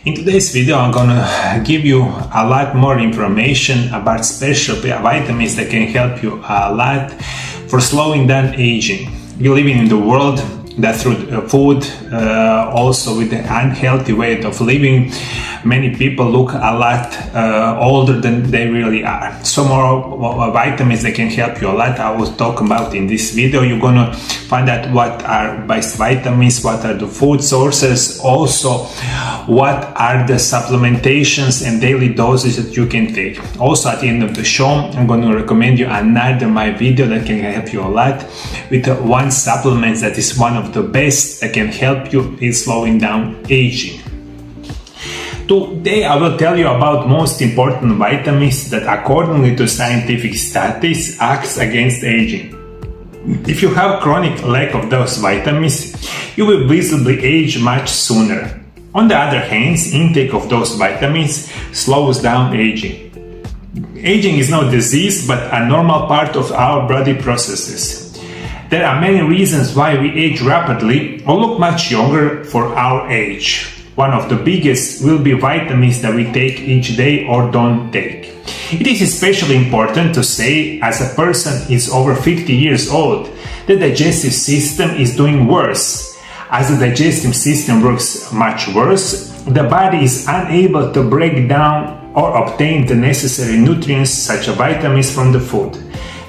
In today's video, I'm gonna give you a lot more information about special vitamins that can help you a lot for slowing down aging. We're living in the world that through food, also with the unhealthy way of living, many people look a lot older than they really are. Some more vitamins that can help you a lot I will talk about in this video. You're gonna find out what are best vitamins, what are the food sources, also what are the supplementations and daily doses that you can take. Also at the end of the show, I'm going to recommend you another my video that can help you a lot with one supplement that is one of the best that can help you in slowing down aging. Today I will tell you about most important vitamins that according to scientific studies acts against aging. If you have chronic lack of those vitamins, you will visibly age much sooner. On the other hand, intake of those vitamins slows down aging. Aging is no disease but a normal part of our body processes. There are many reasons why we age rapidly or look much younger for our age. One of the biggest will be vitamins that we take each day or don't take. It is especially important to say, as a person is over 50 years old, the digestive system is doing worse. As the digestive system works much worse, the body is unable to break down or obtain the necessary nutrients such as vitamins from the food.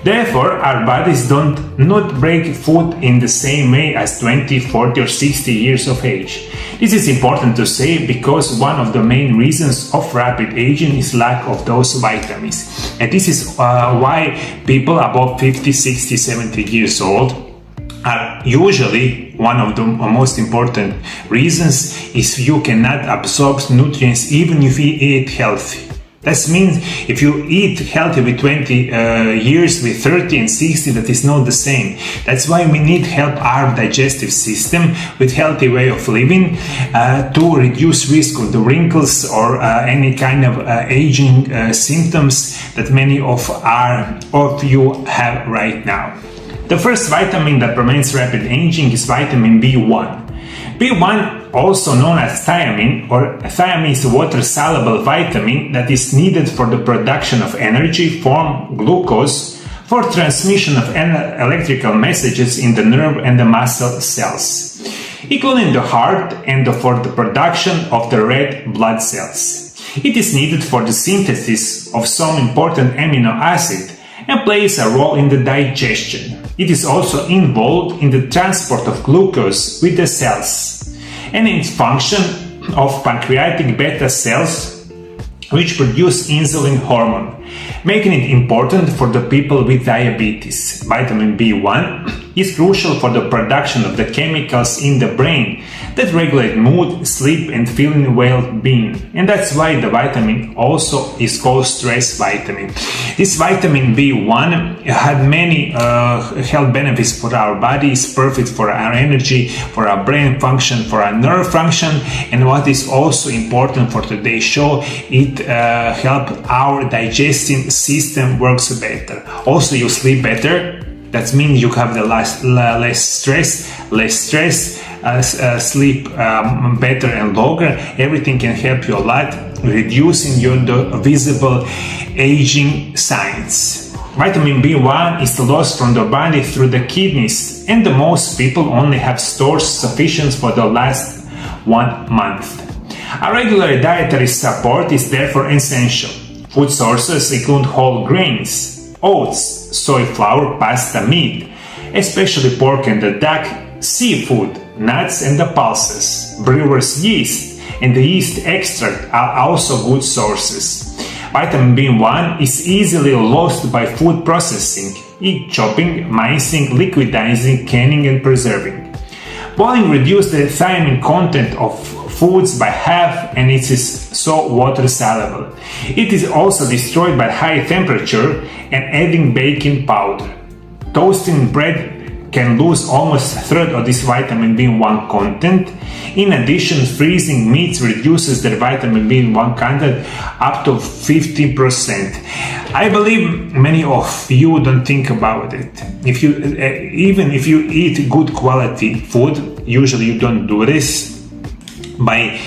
Therefore, our bodies don't not break food in the same way as 20, 40 or 60 years of age. This is important to say because one of the main reasons of rapid aging is lack of those vitamins. And this is why people above 50, 60, 70 years old are usually one of the most important reasons is you cannot absorb nutrients even if you eat healthy. That means if you eat healthy with 20 years, with 30 and 60, that is not the same. That's why we need help our digestive system with healthy way of living to reduce risk of the wrinkles or any kind of aging symptoms that many of you have right now. The first vitamin that prevents rapid aging is vitamin B1. B1, also known as thiamine, or thiamine is a water-soluble vitamin that is needed for the production of energy, form glucose, for transmission of electrical messages in the nerve and the muscle cells, including the heart and for the production of the red blood cells. It is needed for the synthesis of some important amino acid and plays a role in the digestion. It is also involved in the transport of glucose with the cells and in its function of pancreatic beta cells which produce insulin hormone, making it important for the people with diabetes. Vitamin B1 is crucial for the production of the chemicals in the brain that regulate mood, sleep and feeling well-being. And that's why the vitamin also is called stress vitamin. This vitamin B1 had many health benefits for our body. It's perfect for our energy, for our brain function, for our nerve function, and what is also important for today's show, it helps our digestive system works better. Also, you sleep better. That means you have the less stress, sleep better and longer. Everything can help you a lot, reducing the visible aging signs. Vitamin B1 is lost from the body through the kidneys, and the most people only have stores sufficient for the last 1 month. A regular dietary support is therefore essential. Food sources include whole grains, oats, soy flour, pasta, meat, especially pork and the duck, seafood, nuts and the pulses, brewer's yeast and the yeast extract are also good sources. Vitamin B1 is easily lost by food processing, chopping, micing, liquidizing, canning and preserving. Boiling reduces the thiamine content of foods by half and it is so water soluble. It is also destroyed by high temperature and adding baking powder. Toasting bread can lose almost a third of this vitamin B1 content. In addition, freezing meats reduces their vitamin B1 content up to 50%. I believe many of you don't think about it. Even if you eat good quality food, usually you don't do this by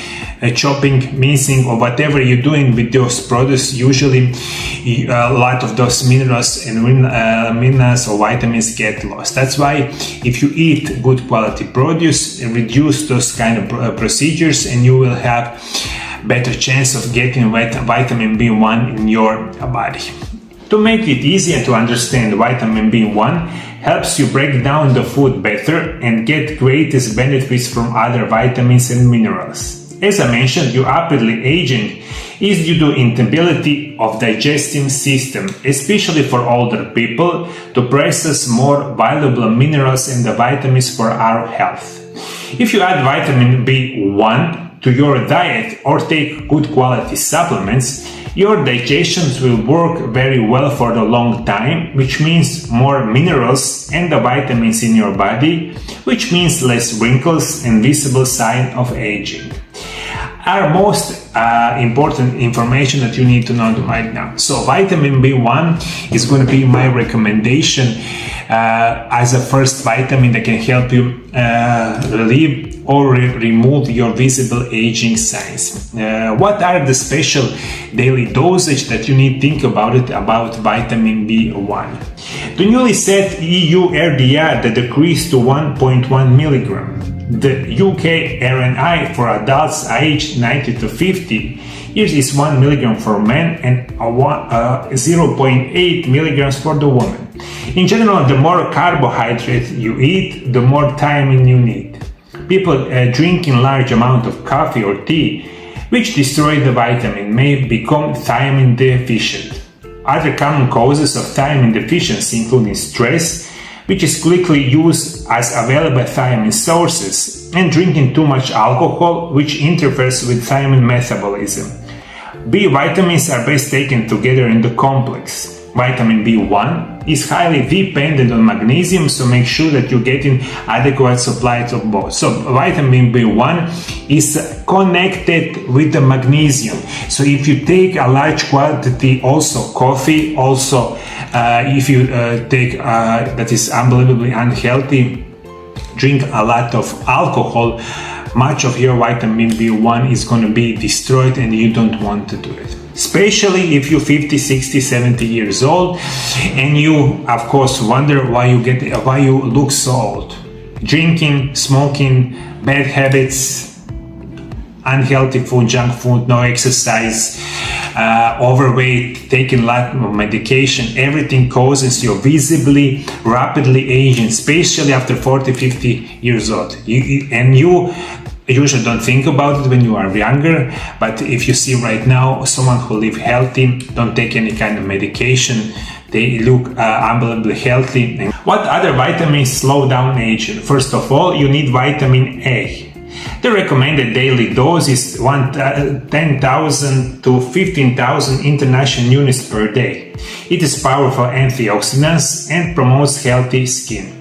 chopping, mincing, or whatever you're doing with those products, usually a lot of those minerals and minerals or vitamins get lost. That's why if you eat good quality produce, reduce those kind of procedures, and you will have better chance of getting vitamin B1 in your body. To make it easier to understand, vitamin B1 helps you break down the food better and get greatest benefits from other vitamins and minerals. As I mentioned, your rapidly aging is due to inability of digestive system, especially for older people, to process more valuable minerals and the vitamins for our health. If you add vitamin B1 to your diet or take good quality supplements, your digestion will work very well for a long time, which means more minerals and the vitamins in your body, which means less wrinkles and visible sign of aging. Our most important information that you need to know right now. So vitamin B1 is going to be my recommendation as a first vitamin that can help you relieve or remove your visible aging signs. What are the special daily dosage that you need to think about vitamin B1? The newly set EU RDA that decreased to 1.1 milligram. The UK RNI for adults aged 90 to 50 years is 1 milligram for men and 0.8 milligrams for the woman. In general, the more carbohydrate you eat, the more thiamine you need. People drinking large amount of coffee or tea, which destroy the vitamin, may become thiamine deficient. Other common causes of thiamine deficiency including stress, which is quickly used as available thiamine sources, and drinking too much alcohol, which interferes with thiamine metabolism. B vitamins are best taken together in the complex. Vitamin B1 is highly dependent on magnesium, so make sure that you're getting adequate supplies of both. So vitamin B1 is connected with the magnesium. So if you take a large quantity, also coffee, also if you take that is unbelievably unhealthy, drink a lot of alcohol, much of your vitamin B1 is going to be destroyed and you don't want to do it. Especially if you're 50, 60, 70 years old and you of course wonder why you look so old. Drinking, smoking, bad habits, unhealthy food, junk food, no exercise, overweight, taking a lot of medication, everything causes you visibly rapidly aging, especially after 40, 50 years old. You usually don't think about it when you are younger, but if you see right now someone who live healthy, don't take any kind of medication, they look unbelievably healthy. What other vitamins slow down aging? First of all, you need vitamin A. The recommended daily dose is 10,000 to 15,000 international units per day. It is powerful antioxidants and promotes healthy skin.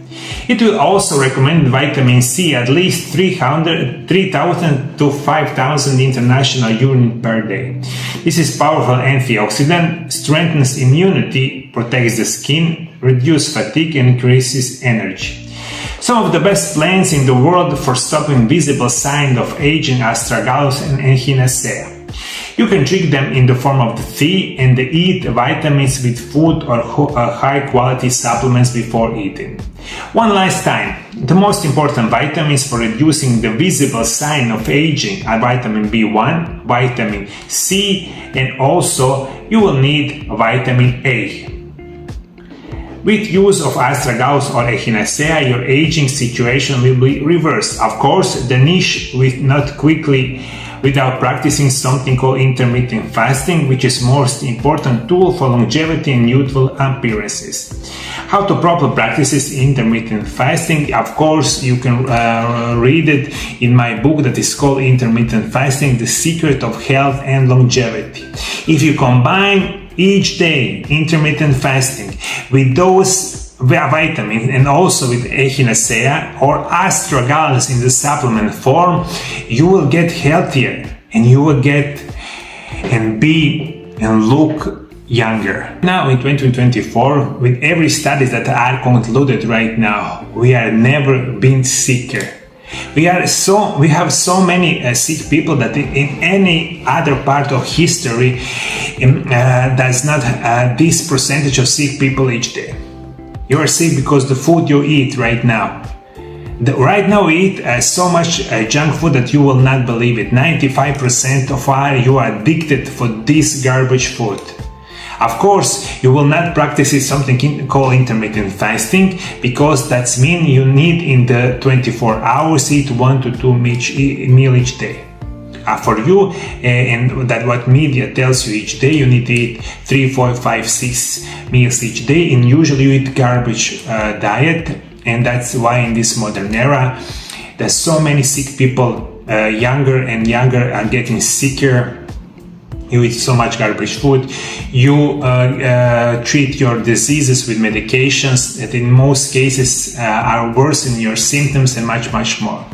It will also recommend vitamin C at least 3,000 to 5,000 international units per day. This is powerful antioxidant, strengthens immunity, protects the skin, reduces fatigue and increases energy. Some of the best plants in the world for stopping visible signs of aging are astragalus and echinacea. You can drink them in the form of the tea and eat vitamins with food or high quality supplements before eating. One last time, the most important vitamins for reducing the visible sign of aging are vitamin B1, vitamin C, and also you will need vitamin A. With use of astragalus or echinacea, your aging situation will be reversed. Of course, the niche with not quickly without practicing something called intermittent fasting, which is most important tool for longevity and youthful appearances. How to properly practice intermittent fasting? Of course, you can read it in my book that is called Intermittent Fasting, The Secret of Health and Longevity. If you combine each day intermittent fasting with those vitamins and also with echinacea or astragalus in the supplement form, you will get healthier and you will get and be and look younger. Now in 2024, with every study that are concluded right now, we are never been sicker. We have so many sick people that in any other part of history does not this percentage of sick people each day. You are sick because the food you eat right now. Right now we eat so much junk food that you will not believe it. 95% of why you are addicted for this garbage food. Of course, you will not practice something called intermittent fasting, because that's mean you need in the 24 hours eat 1 to 2 meal each day. For you, and that what media tells you each day, you need to eat 3, 4, 5, 6 meals each day, and usually you eat garbage diet, and that's why in this modern era there's so many sick people, younger and younger, are getting sicker. You eat so much garbage food, you treat your diseases with medications that in most cases are worsening your symptoms and much more.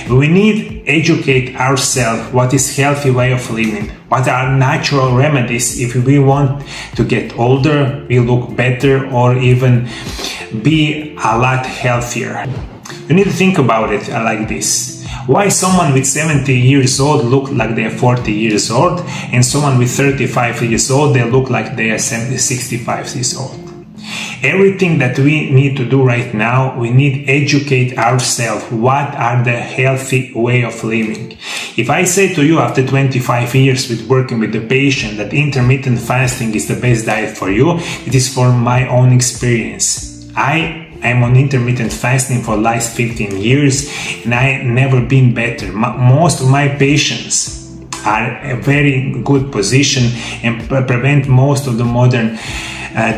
We need to educate ourselves what is healthy way of living, what are natural remedies if we want to get older, we look better, or even be a lot healthier. You need to think about it like this. Why someone with 70 years old look like they are 40 years old, and someone with 35 years old, they look like they are 65 years old? Everything that we need to do right now, we need to educate ourselves what are the healthy way of living. If I say to you after 25 years with working with the patient that intermittent fasting is the best diet for you, it is for my own experience. I'm on intermittent fasting for the last 15 years and I never been better. Most of my patients are in a very good position and prevent most of the modern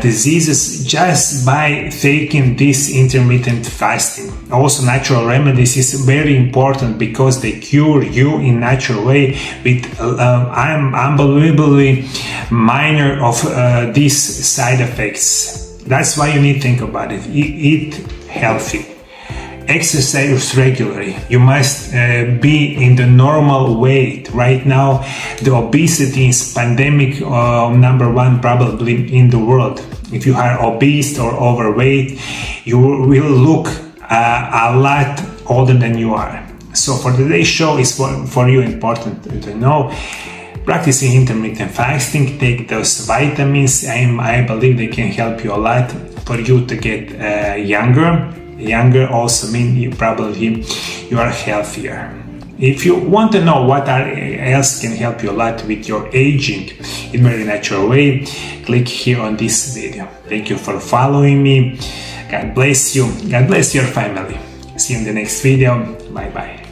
diseases just by taking this intermittent fasting. Also, natural remedies is very important because they cure you in natural way with unbelievably minor of these side effects. That's why you need to think about it. Eat healthy. Exercise regularly. You must be in the normal weight. Right now, the obesity is pandemic number 1 probably in the world. If you are obese or overweight, you will look a lot older than you are. So for today's show is for you important to know. Practicing intermittent fasting, take those vitamins. I believe they can help you a lot for you to get younger. Younger also means you are healthier. If you want to know what else can help you a lot with your aging in a very natural way, click here on this video. Thank you for following me. God bless you. God bless your family. See you in the next video. Bye bye.